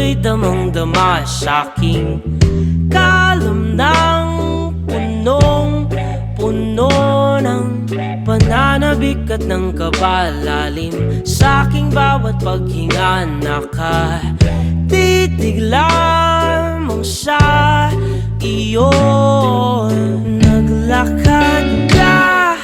ako'y damang-dama sa'king kalamnang punong-puno ng pananabik at ng kabalalim. Sa'king bawat paghinga nakatitig lamang sa iyo. Naglakad ka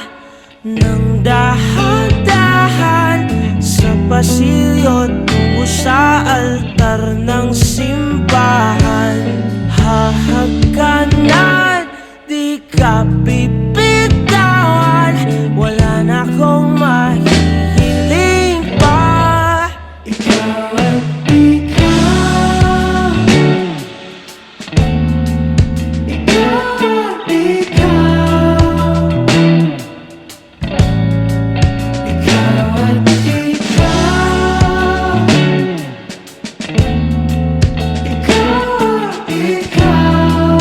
ng dahan-dahan sa pasilyo tungo sa altar ng simbahan. Hahagkanan, di ka bibitawan, wala na akong mahihiling pa. Ikaw at ikaw, ikaw at ikaw, ikaw at ikaw, ikaw at ikaw.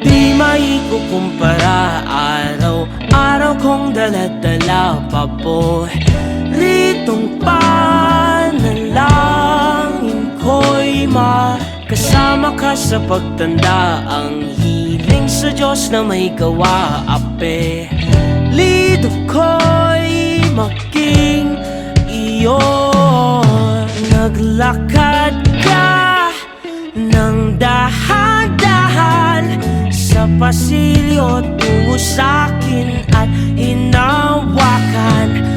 Di maikukumpara, araw-araw kong dala-dala paboritong panalangin ko'y makasama ka sa pagtanda. Ang hiling sa Diyos na may gawa, apelido ko'y maging iyo. Naglakad ka ng dahan-dahan sa pasilyo tungo sa'kin at hinawakan